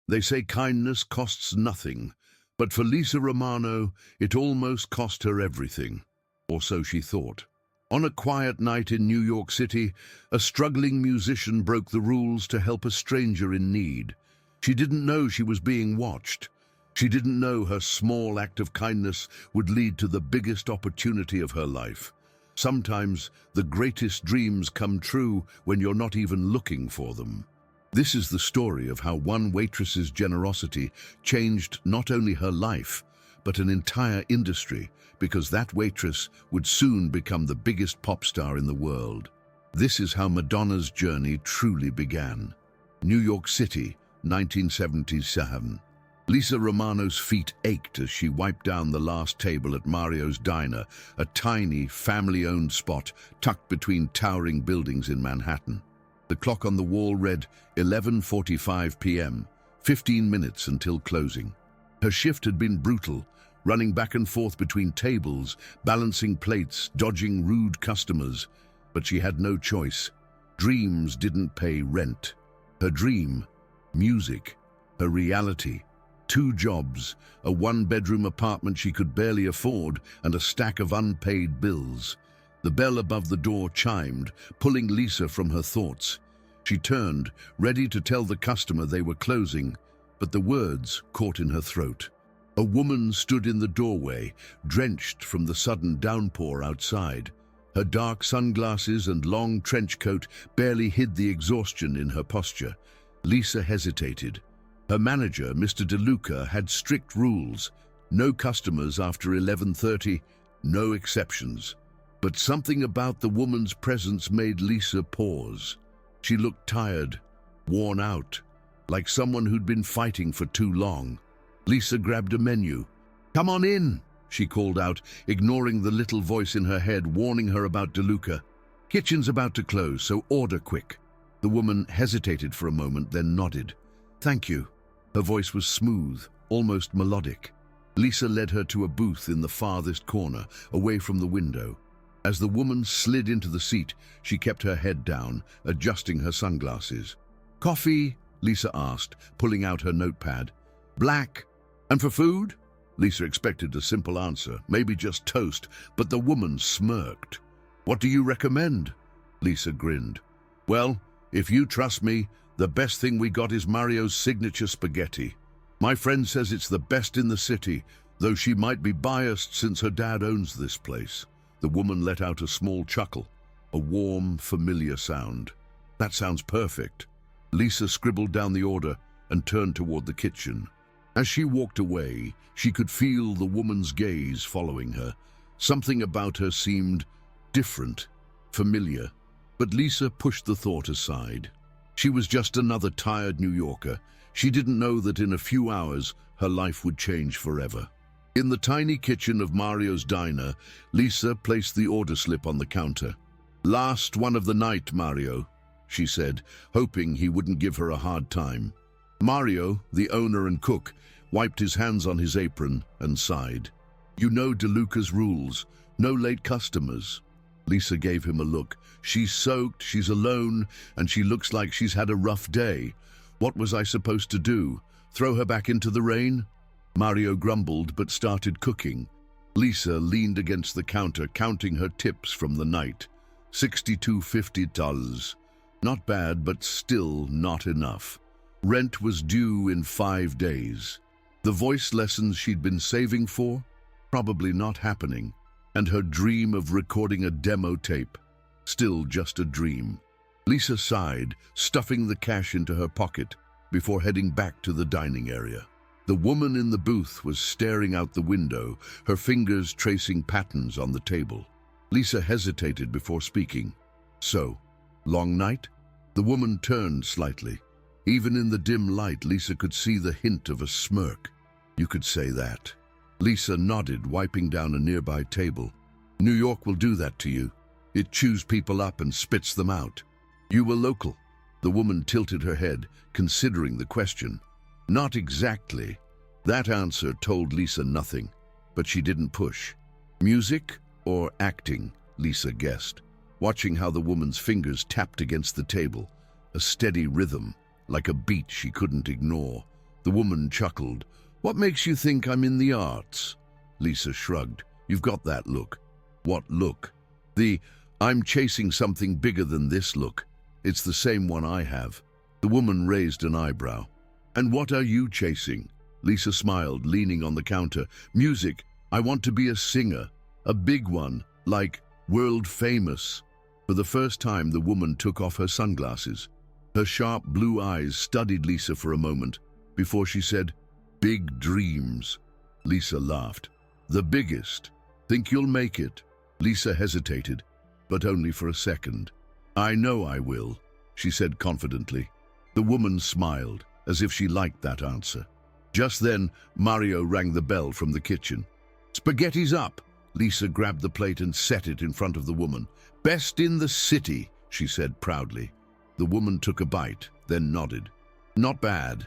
They say kindness costs nothing, but for Lisa Romano, it almost cost her everything. Or so she thought. On a quiet night in New York City, a struggling musician broke the rules to help a stranger in need. She didn't know she was being watched. She didn't know her small act of kindness would lead to the biggest opportunity of her life. Sometimes the greatest dreams come true when you're not even looking for them. This is the story of how one waitress's generosity changed not only her life, but an entire industry, because that waitress would soon become the biggest pop star in the world. This is how Madonna's journey truly began. New York City, 1977. Lisa Romano's feet ached as she wiped down the last table at Mario's Diner, a tiny, family-owned spot tucked between towering buildings in Manhattan. The clock on the wall read 11:45 p.m., 15 minutes until closing. Her shift had been brutal, running back and forth between tables, balancing plates, dodging rude customers. But she had no choice. Dreams didn't pay rent. Her dream, music, her reality. 2 jobs, a 1-bedroom apartment she could barely afford, and a stack of unpaid bills. The bell above the door chimed, pulling Lisa from her thoughts. She turned, ready to tell the customer they were closing, but the words caught in her throat. A woman stood in the doorway, drenched from the sudden downpour outside. Her dark sunglasses and long trench coat barely hid the exhaustion in her posture. Lisa hesitated. Her manager, Mr. DeLuca, had strict rules. No customers after 11:30, no exceptions. But something about the woman's presence made Lisa pause. She looked tired, worn out, like someone who'd been fighting for too long. Lisa grabbed a menu. "Come on in," she called out, ignoring the little voice in her head warning her about DeLuca. "Kitchen's about to close, so order quick." The woman hesitated for a moment, then nodded. "Thank you." Her voice was smooth, almost melodic. Lisa led her to a booth in the farthest corner, away from the window. As the woman slid into the seat, she kept her head down, adjusting her sunglasses. "Coffee?" Lisa asked, pulling out her notepad. "Black. And for food?" Lisa expected a simple answer, maybe just toast, but the woman smirked. "What do you recommend?" Lisa grinned. "Well, if you trust me, the best thing we got is Mario's signature spaghetti. My friend says it's the best in the city, though she might be biased since her dad owns this place." The woman let out a small chuckle, a warm, familiar sound. "That sounds perfect." Lisa scribbled down the order and turned toward the kitchen. As she walked away, she could feel the woman's gaze following her. Something about her seemed different, familiar, but Lisa pushed the thought aside. She was just another tired New Yorker. She didn't know that in a few hours, her life would change forever. In the tiny kitchen of Mario's Diner, Lisa placed the order slip on the counter. "Last one of the night, Mario," she said, hoping he wouldn't give her a hard time. Mario, the owner and cook, wiped his hands on his apron and sighed. "You know DeLuca's rules. No late customers." Lisa gave him a look. "She's soaked, she's alone, and she looks like she's had a rough day. What was I supposed to do? Throw her back into the rain?" Mario grumbled but started cooking. Lisa leaned against the counter, counting her tips from the night. $62.50. Not bad, but still not enough. Rent was due in 5 days. The voice lessons she'd been saving for? Probably not happening. And her dream of recording a demo tape? Still just a dream. Lisa sighed, stuffing the cash into her pocket before heading back to the dining area. The woman in the booth was staring out the window, her fingers tracing patterns on the table. Lisa hesitated before speaking. "So, long night?" The woman turned slightly. Even in the dim light, Lisa could see the hint of a smirk. "You could say that." Lisa nodded, wiping down a nearby table. "New York will do that to you. It chews people up and spits them out." "You were local?" The woman tilted her head, considering the question. "Not exactly." That answer told Lisa nothing, but she didn't push. "Music or acting?" Lisa guessed, watching how the woman's fingers tapped against the table, a steady rhythm, like a beat she couldn't ignore. The woman chuckled. "What makes you think I'm in the arts?" Lisa shrugged. "You've got that look." "What look?" "The I'm chasing something bigger than this look. It's the same one I have." The woman raised an eyebrow. "And what are you chasing?" Lisa smiled, leaning on the counter. "Music. I want to be a singer. A big one, like world famous." For the first time, the woman took off her sunglasses. Her sharp blue eyes studied Lisa for a moment before she said, "Big dreams." Lisa laughed. "The biggest. Think you'll make it?" Lisa hesitated, but only for a second. "I know I will," she said confidently. The woman smiled, as if she liked that answer. Just then, Mario rang the bell from the kitchen. "Spaghetti's up!" Lisa grabbed the plate and set it in front of the woman. "Best in the city," she said proudly. The woman took a bite, then nodded. "Not bad."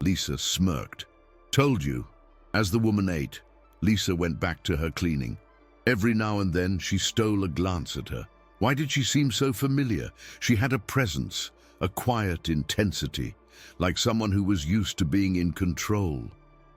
Lisa smirked. "Told you." As the woman ate, Lisa went back to her cleaning. Every now and then, she stole a glance at her. Why did she seem so familiar? She had a presence, a quiet intensity, like someone who was used to being in control.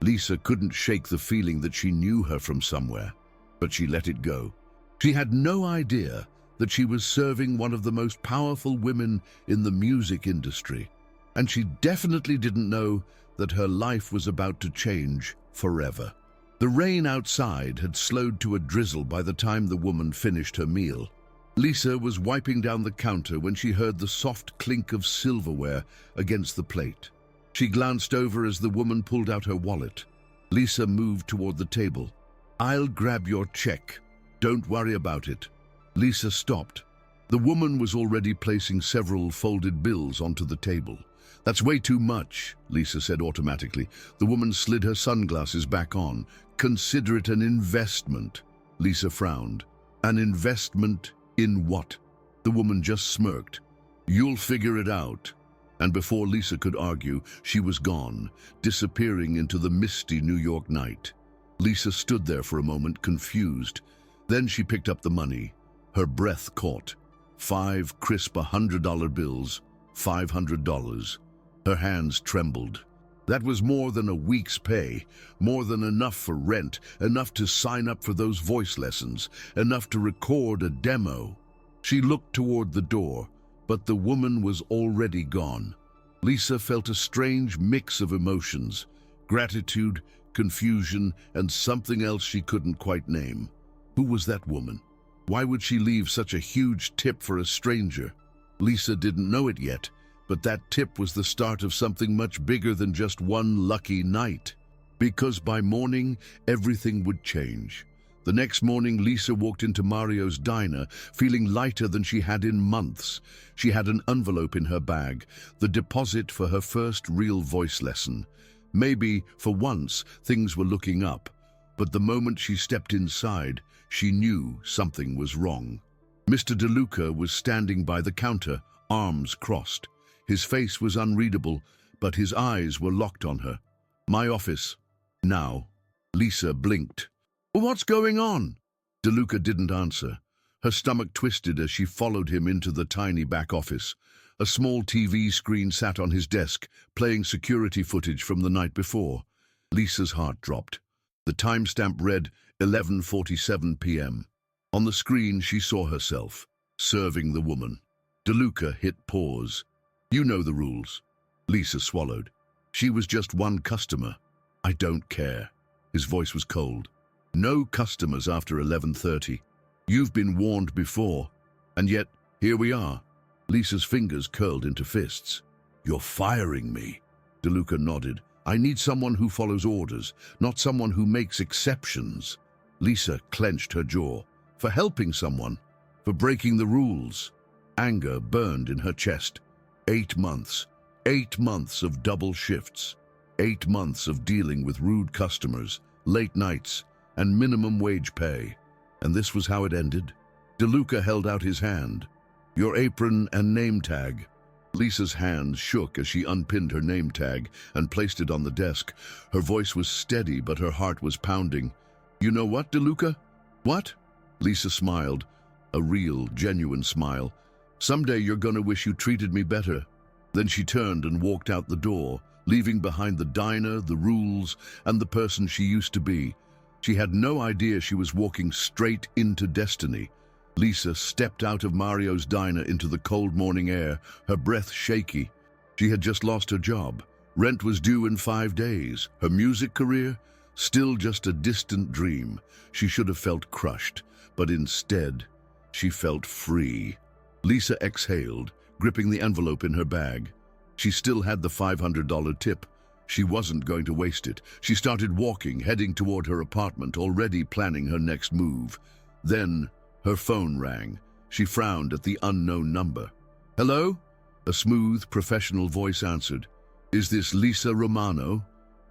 Lisa couldn't shake the feeling that she knew her from somewhere, but she let it go. She had no idea that she was serving one of the most powerful women in the music industry, and she definitely didn't know that her life was about to change forever. The rain outside had slowed to a drizzle by the time the woman finished her meal. Lisa was wiping down the counter when she heard the soft clink of silverware against the plate. She glanced over as the woman pulled out her wallet. Lisa moved toward the table. "I'll grab your check. Don't worry about it." Lisa stopped. The woman was already placing several folded bills onto the table. "That's way too much," Lisa said automatically. The woman slid her sunglasses back on. "Consider it an investment." Lisa frowned. "An investment in what?" The woman just smirked. "You'll figure it out." And before Lisa could argue, she was gone, disappearing into the misty New York night. Lisa stood there for a moment, confused. Then she picked up the money. Her breath caught. 5 crisp $100 bills, $500. Her hands trembled. That was more than a week's pay, more than enough for rent, enough to sign up for those voice lessons, enough to record a demo. She looked toward the door, but the woman was already gone. Lisa felt a strange mix of emotions, gratitude, confusion, and something else she couldn't quite name. Who was that woman? Why would she leave such a huge tip for a stranger? Lisa didn't know it yet, but that tip was the start of something much bigger than just one lucky night. Because by morning, everything would change. The next morning, Lisa walked into Mario's diner, feeling lighter than she had in months. She had an envelope in her bag, the deposit for her first real voice lesson. Maybe, for once, things were looking up. But the moment she stepped inside, she knew something was wrong. Mr. DeLuca was standing by the counter, arms crossed. His face was unreadable, but his eyes were locked on her. "My office. Now." Lisa blinked. "What's going on?" DeLuca didn't answer. Her stomach twisted as she followed him into the tiny back office. A small TV screen sat on his desk, playing security footage from the night before. Lisa's heart dropped. The timestamp read 11:47 p.m. On the screen, she saw herself, serving the woman. DeLuca hit pause. "You know the rules." Lisa swallowed. "She was just one customer." "I don't care." His voice was cold. "No customers after 11:30. You've been warned before. And yet, here we are." Lisa's fingers curled into fists. "You're firing me." DeLuca nodded. "I need someone who follows orders, not someone who makes exceptions." Lisa clenched her jaw. For helping someone, for breaking the rules. Anger burned in her chest. 8 months. 8 months of double shifts. 8 months of dealing with rude customers, late nights, and minimum wage pay. And this was how it ended. DeLuca held out his hand. "Your apron and name tag." Lisa's hands shook as she unpinned her name tag and placed it on the desk. Her voice was steady, but her heart was pounding. "You know what, DeLuca?" "What?" Lisa smiled, a real, genuine smile. "Someday you're gonna wish you treated me better." Then she turned and walked out the door, leaving behind the diner, the rules, and the person she used to be. She had no idea she was walking straight into destiny. Lisa stepped out of Mario's diner into the cold morning air, her breath shaky. She had just lost her job. Rent was due in 5 days. Her music career? Still just a distant dream. She should have felt crushed, but instead, she felt free. Lisa exhaled, gripping the envelope in her bag. She still had the $500 tip. She wasn't going to waste it. She started walking, heading toward her apartment, already planning her next move. Then, her phone rang. She frowned at the unknown number. "Hello?" A smooth, professional voice answered. "Is this Lisa Romano?"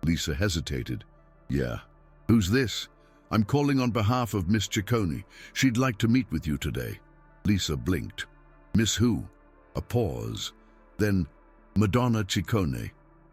Lisa hesitated. "Yeah." "Who's this?" "I'm calling on behalf of Miss Ciccone. She'd like to meet with you today." Lisa blinked. "Miss who?" A pause. Then, "Madonna Ciccone."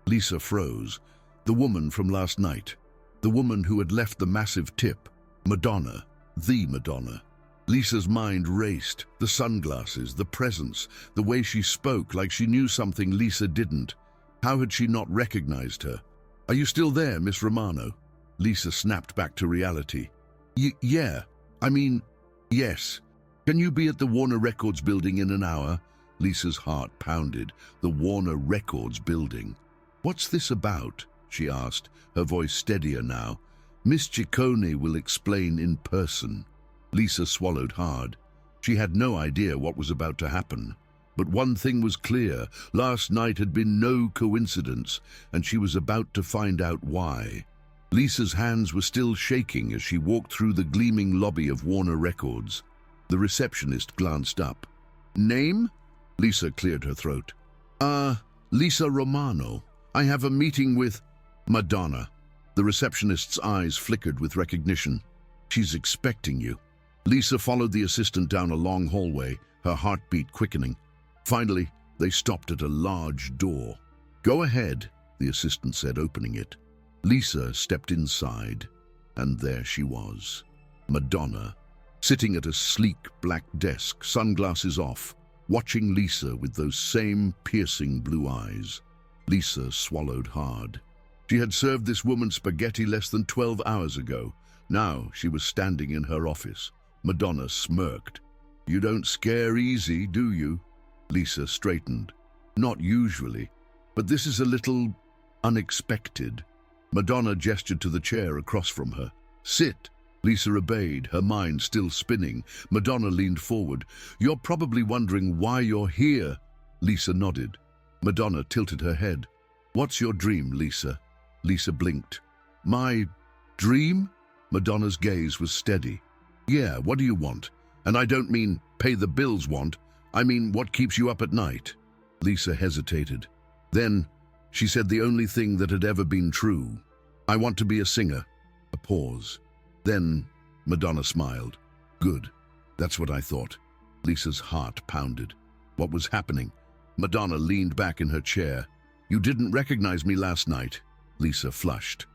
Lisa froze. The woman from last night. The woman who had left the massive tip. Madonna. The Madonna. Lisa's mind raced. The sunglasses, the presence, the way she spoke like she knew something Lisa didn't. How had she not recognized her? "Are you still there, Miss Romano?" Lisa snapped back to reality. Yeah. Yes. Can you be at the Warner Records building in an hour?" Lisa's heart pounded. The Warner Records building. "What's this about?" she asked, her voice steadier now. "Miss Ciccone will explain in person." Lisa swallowed hard. She had no idea what was about to happen. But one thing was clear. Last night had been no coincidence, and she was about to find out why. Lisa's hands were still shaking as she walked through the gleaming lobby of Warner Records. The receptionist glanced up. "Name?" Lisa cleared her throat. Lisa Romano. I have a meeting with Madonna." The receptionist's eyes flickered with recognition. "She's expecting you." Lisa followed the assistant down a long hallway, her heartbeat quickening. Finally, they stopped at a large door. "Go ahead," the assistant said, opening it. Lisa stepped inside, and there she was. Madonna, sitting at a sleek black desk, sunglasses off, watching Lisa with those same piercing blue eyes. Lisa swallowed hard. She had served this woman spaghetti less than 12 hours ago. Now she was standing in her office. Madonna smirked. "You don't scare easy, do you?" Lisa straightened. "Not usually, but this is a little unexpected." Madonna gestured to the chair across from her. "Sit." Lisa obeyed, her mind still spinning. Madonna leaned forward. "You're probably wondering why you're here." Lisa nodded. Madonna tilted her head. "What's your dream, Lisa?" Lisa blinked. "My dream?" Madonna's gaze was steady. "Yeah, what do you want? And I don't mean pay the bills want. I mean what keeps you up at night." Lisa hesitated. Then she said the only thing that had ever been true. "I want to be a singer." A pause. Then Madonna smiled. "Good. That's what I thought." Lisa's heart pounded. What was happening? Madonna leaned back in her chair. "You didn't recognize me last night." Lisa flushed.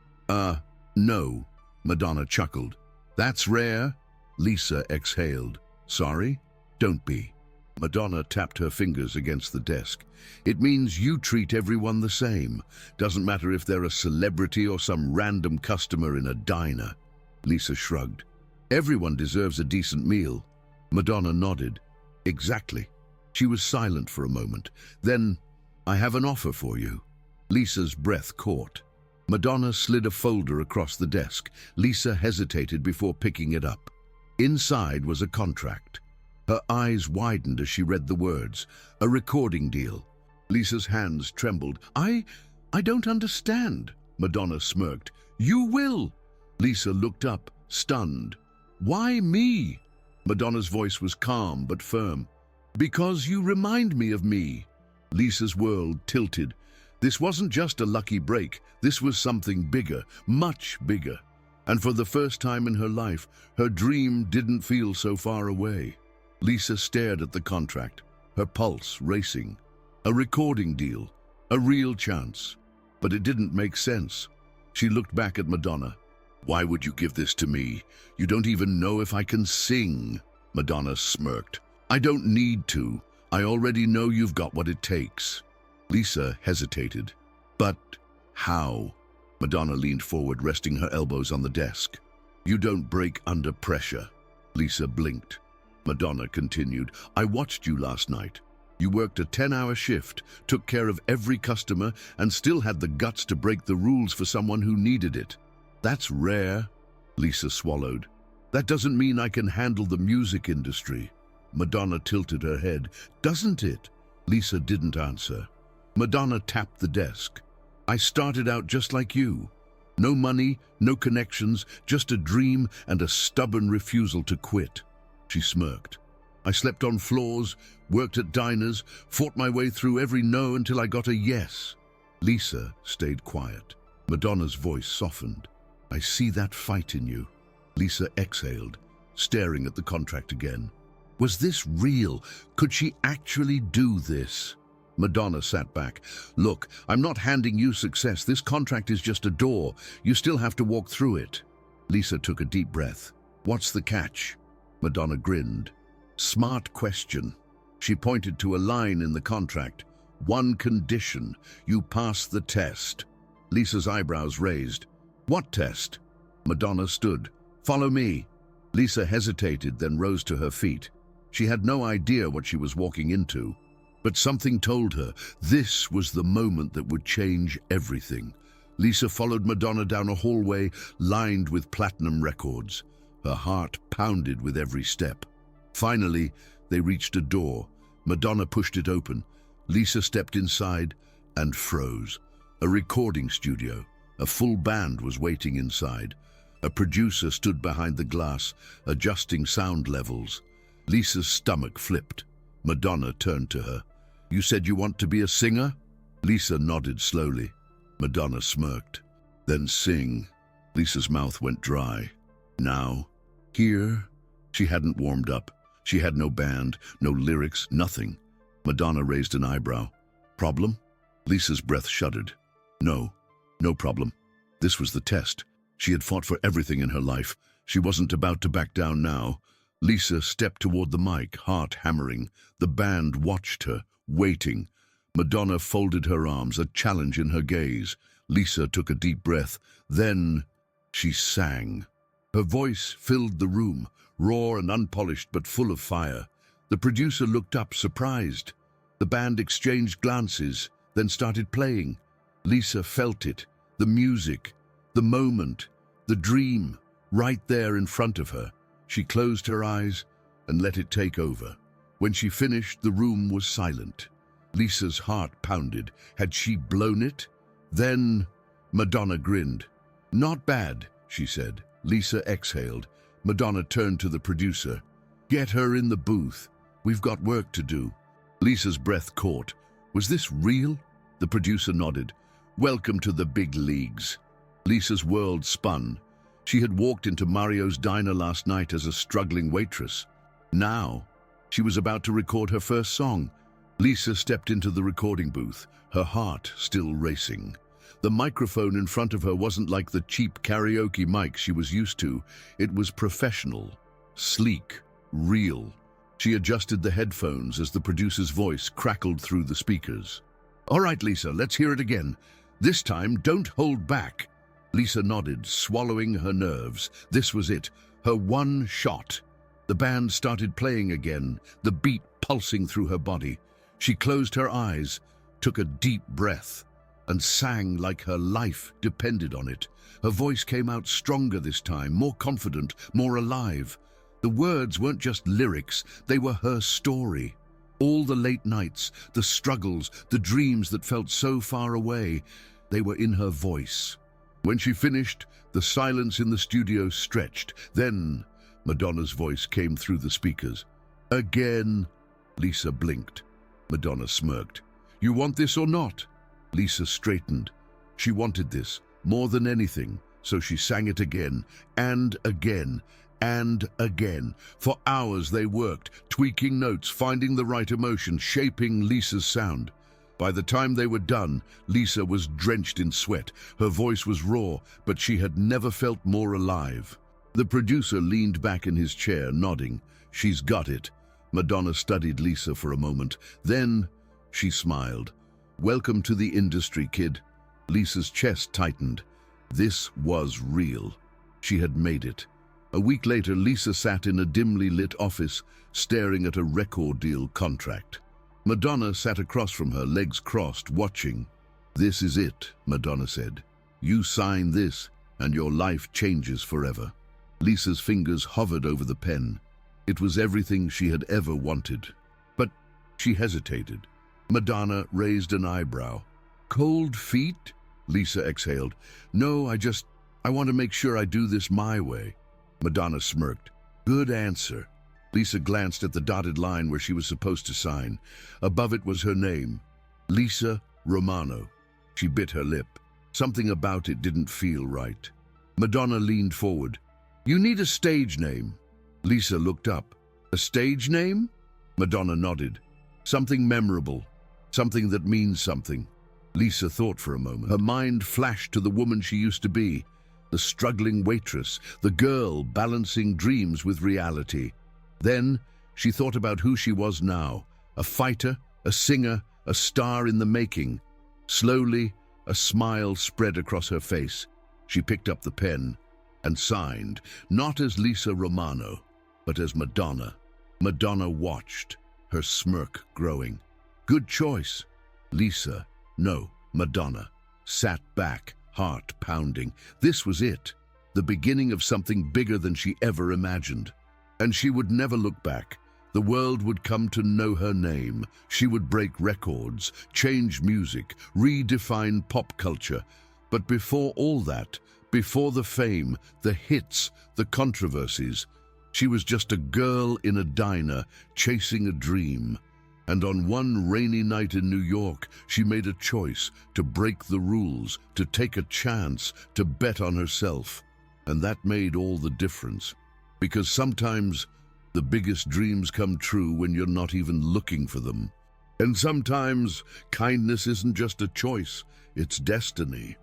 No," Madonna chuckled. "That's rare." Lisa exhaled. "Sorry? Don't be." Madonna tapped her fingers against the desk. "It means you treat everyone the same. Doesn't matter if they're a celebrity or some random customer in a diner." Lisa shrugged. "Everyone deserves a decent meal." Madonna nodded. "Exactly." She was silent for a moment. Then, "I have an offer for you." Lisa's breath caught. Madonna slid a folder across the desk. Lisa hesitated before picking it up. Inside was a contract. Her eyes widened as she read the words. "A recording deal." Lisa's hands trembled. I don't understand." Madonna smirked. "You will." Lisa looked up, stunned. "Why me?" Madonna's voice was calm but firm. "Because you remind me of me." Lisa's world tilted. This wasn't just a lucky break. This was something bigger, much bigger. And for the first time in her life, her dream didn't feel so far away. Lisa stared at the contract, her pulse racing. A recording deal, a real chance. But it didn't make sense. She looked back at Madonna. "Why would you give this to me? You don't even know if I can sing." Madonna smirked. "I don't need to. I already know you've got what it takes." Lisa hesitated. But how? Madonna leaned forward, resting her elbows on the desk. You don't break under pressure. Lisa blinked. Madonna continued, I watched you last night. You worked a 10-hour shift, took care of every customer, and still had the guts to break the rules for someone who needed it. That's rare. Lisa swallowed. That doesn't mean I can handle the music industry. Madonna tilted her head. Doesn't it? Lisa didn't answer. Madonna tapped the desk. I started out just like you. No money, no connections, just a dream and a stubborn refusal to quit. She smirked. I slept on floors, worked at diners, fought my way through every no until I got a yes. Lisa stayed quiet. Madonna's voice softened. I see that fight in you. Lisa exhaled, staring at the contract again. Was this real? Could she actually do this? Madonna sat back. Look, I'm not handing you success. This contract is just a door. You still have to walk through it. Lisa took a deep breath. What's the catch? Madonna grinned. Smart question. She pointed to a line in the contract. One condition. You pass the test. Lisa's eyebrows raised. What test? Madonna stood. Follow me. Lisa hesitated, then rose to her feet. She had no idea what she was walking into. But something told her this was the moment that would change everything. Lisa followed Madonna down a hallway lined with platinum records. Her heart pounded with every step. Finally, they reached a door. Madonna pushed it open. Lisa stepped inside and froze. A recording studio. A full band was waiting inside. A producer stood behind the glass, adjusting sound levels. Lisa's stomach flipped. Madonna turned to her. You said you want to be a singer? Lisa nodded slowly. Madonna smirked. Then sing. Lisa's mouth went dry. Now? Here? She hadn't warmed up. She had no band, no lyrics, nothing. Madonna raised an eyebrow. Problem? Lisa's breath shuddered. No problem. This was the test. She had fought for everything in her life. She wasn't about to back down now. Lisa stepped toward the mic, heart hammering. The band watched her, waiting. Madonna folded her arms, a challenge in her gaze. Lisa took a deep breath. Then she sang. Her voice filled the room, raw and unpolished but full of fire. The producer looked up, surprised. The band exchanged glances, then started playing. Lisa felt it, the music, the moment, the dream, right there in front of her. She closed her eyes and let it take over. When she finished, the room was silent. Lisa's heart pounded. Had she blown it? Then Madonna grinned. Not bad, she said. Lisa exhaled. Madonna turned to the producer. Get her in the booth. We've got work to do. Lisa's breath caught. Was this real? The producer nodded. Welcome to the big leagues. Lisa's world spun. She had walked into Mario's diner last night as a struggling waitress. Now, she was about to record her first song. Lisa stepped into the recording booth, her heart still racing. The microphone in front of her wasn't like the cheap karaoke mic she was used to. It was professional, sleek, real. She adjusted the headphones as the producer's voice crackled through the speakers. All right, Lisa, let's hear it again. This time, don't hold back. Lisa nodded, swallowing her nerves. This was it, her one shot. The band started playing again, the beat pulsing through her body. She closed her eyes, took a deep breath, and sang like her life depended on it. Her voice came out stronger this time, more confident, more alive. The words weren't just lyrics, they were her story. All the late nights, the struggles, the dreams that felt so far away, they were in her voice. When she finished, the silence in the studio stretched. Then Madonna's voice came through the speakers. Again. Lisa blinked. Madonna smirked. You want this or not? Lisa straightened. She wanted this, more than anything, so she sang it again, and again, and again. For hours they worked, tweaking notes, finding the right emotion, shaping Lisa's sound. By the time they were done, Lisa was drenched in sweat. Her voice was raw, but she had never felt more alive. The producer leaned back in his chair, nodding. She's got it. Madonna studied Lisa for a moment. Then she smiled. Welcome to the industry, kid. Lisa's chest tightened. This was real. She had made it. A week later, Lisa sat in a dimly lit office, staring at a record deal contract. Madonna sat across from her, legs crossed, watching. "This is it," Madonna said. "You sign this, and your life changes forever." Lisa's fingers hovered over the pen. It was everything she had ever wanted. But she hesitated. Madonna raised an eyebrow. "Cold feet?" Lisa exhaled. "No, I want to make sure I do this my way." Madonna smirked. "Good answer." Lisa glanced at the dotted line where she was supposed to sign. Above it was her name, Lisa Romano. She bit her lip. Something about it didn't feel right. Madonna leaned forward. "You need a stage name." Lisa looked up. "A stage name?" Madonna nodded. "Something memorable. Something that means something." Lisa thought for a moment. Her mind flashed to the woman she used to be, the struggling waitress, the girl balancing dreams with reality. Then she thought about who she was now, a fighter, a singer, a star in the making. Slowly, a smile spread across her face. She picked up the pen and signed, not as Lisa Romano, but as Madonna. Madonna watched, her smirk growing. "Good choice." Lisa, no, Madonna, sat back, heart pounding. This was it, the beginning of something bigger than she ever imagined. And she would never look back. The world would come to know her name. She would break records, change music, redefine pop culture. But before all that, before the fame, the hits, the controversies, she was just a girl in a diner, chasing a dream. And on one rainy night in New York, she made a choice to break the rules, to take a chance, to bet on herself. And that made all the difference. Because sometimes the biggest dreams come true when you're not even looking for them. And sometimes kindness isn't just a choice, it's destiny.